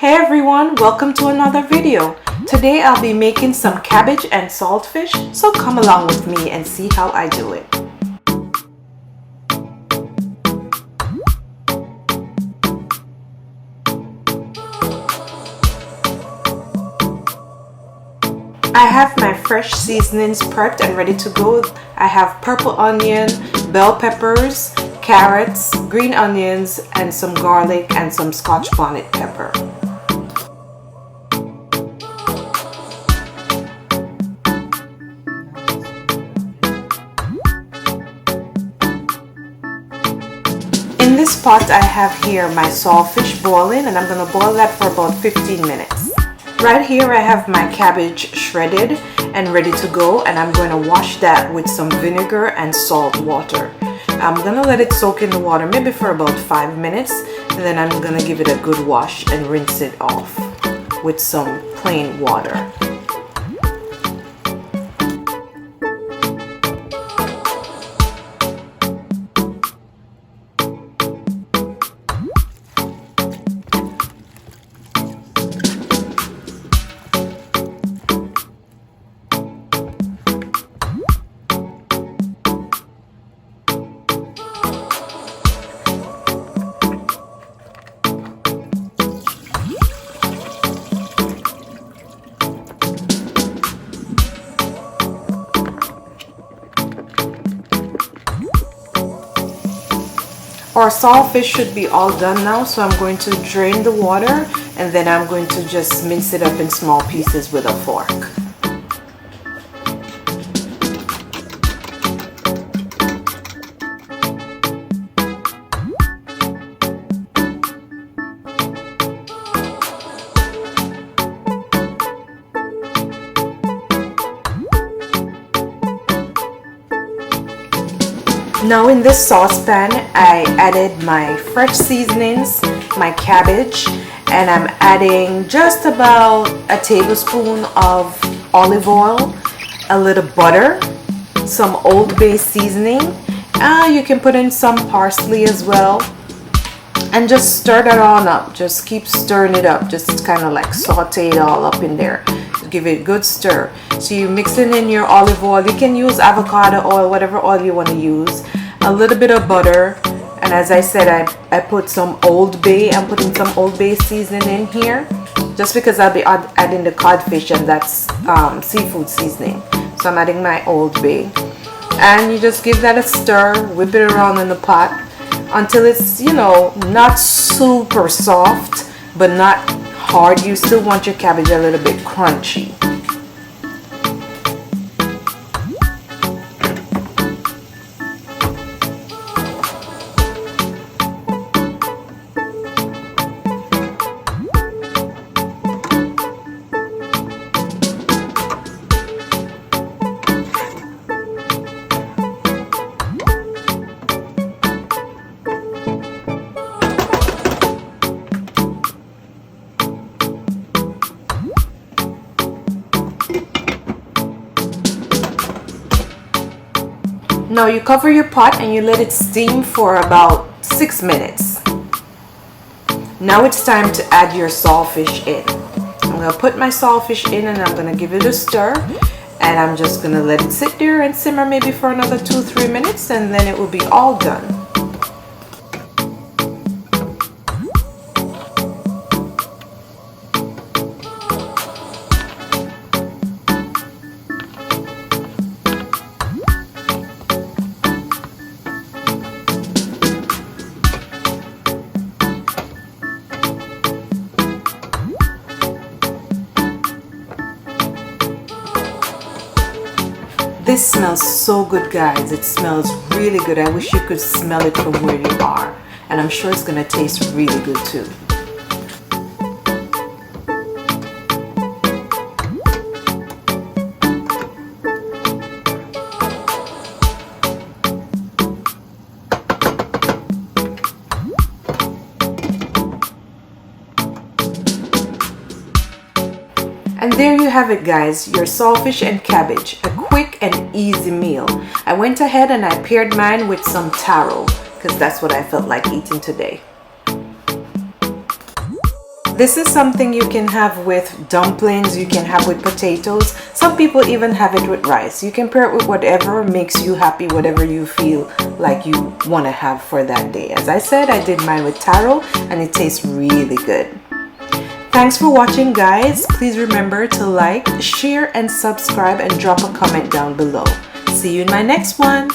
Hey everyone, welcome to another video. Today I'll be making some cabbage and saltfish, so come along with me and see how I do it. I have my fresh seasonings prepped and ready to go. I have purple onion, bell peppers, carrots, green onions, and some garlic and some Scotch bonnet pepper. In this pot I have here my saltfish boiling, and I'm going to boil that for about 15 minutes. Right here I have my cabbage shredded and ready to go, and I'm going to wash that with some vinegar and salt water. I'm going to let it soak in the water maybe for about 5 minutes, and then I'm going to give it a good wash and rinse it off with some plain water. Our saltfish should be all done now, so I'm going to drain the water and then I'm going to just mince it up in small pieces with a fork. Now in this saucepan, I added my fresh seasonings, my cabbage, and I'm adding just about a tablespoon of olive oil, a little butter, some Old Bay seasoning. You can put in some parsley as well, and just stir that on up. Just keep stirring it up, just kind of like saute it all up in there. Give it a good stir. So you're mixing in your olive oil. You can use avocado oil, whatever oil you want to use. A little bit of butter, and as I said, I put some Old Bay. I'm putting some Old Bay seasoning in here just because I'll be adding the codfish, and that's seafood seasoning. So I'm adding my Old Bay, and you just give that a stir, whip it around in the pot until it's, you know, not super soft but not hard. You still want your cabbage a little bit crunchy. Now you cover your pot and you let it steam for about 6 minutes. Now it's time to add your saltfish in. I'm going to put my saltfish in and I'm going to give it a stir, and I'm just going to let it sit there and simmer maybe for another 2-3 minutes, and then it will be all done. This smells so good, guys. It smells really good. I wish you could smell it from where you are, and I'm sure it's gonna taste really good too. And there you have it, guys, your saltfish and cabbage, a quick and easy meal. I went ahead and I paired mine with some taro because that's what I felt like eating today. This is something you can have with dumplings, you can have with potatoes. Some people even have it with rice. You can pair it with whatever makes you happy, whatever you feel like you want to have for that day. As I said, I did mine with taro and it tastes really good. Thanks for watching, guys. Please remember to like, share, and subscribe and drop a comment down below. See you in my next one.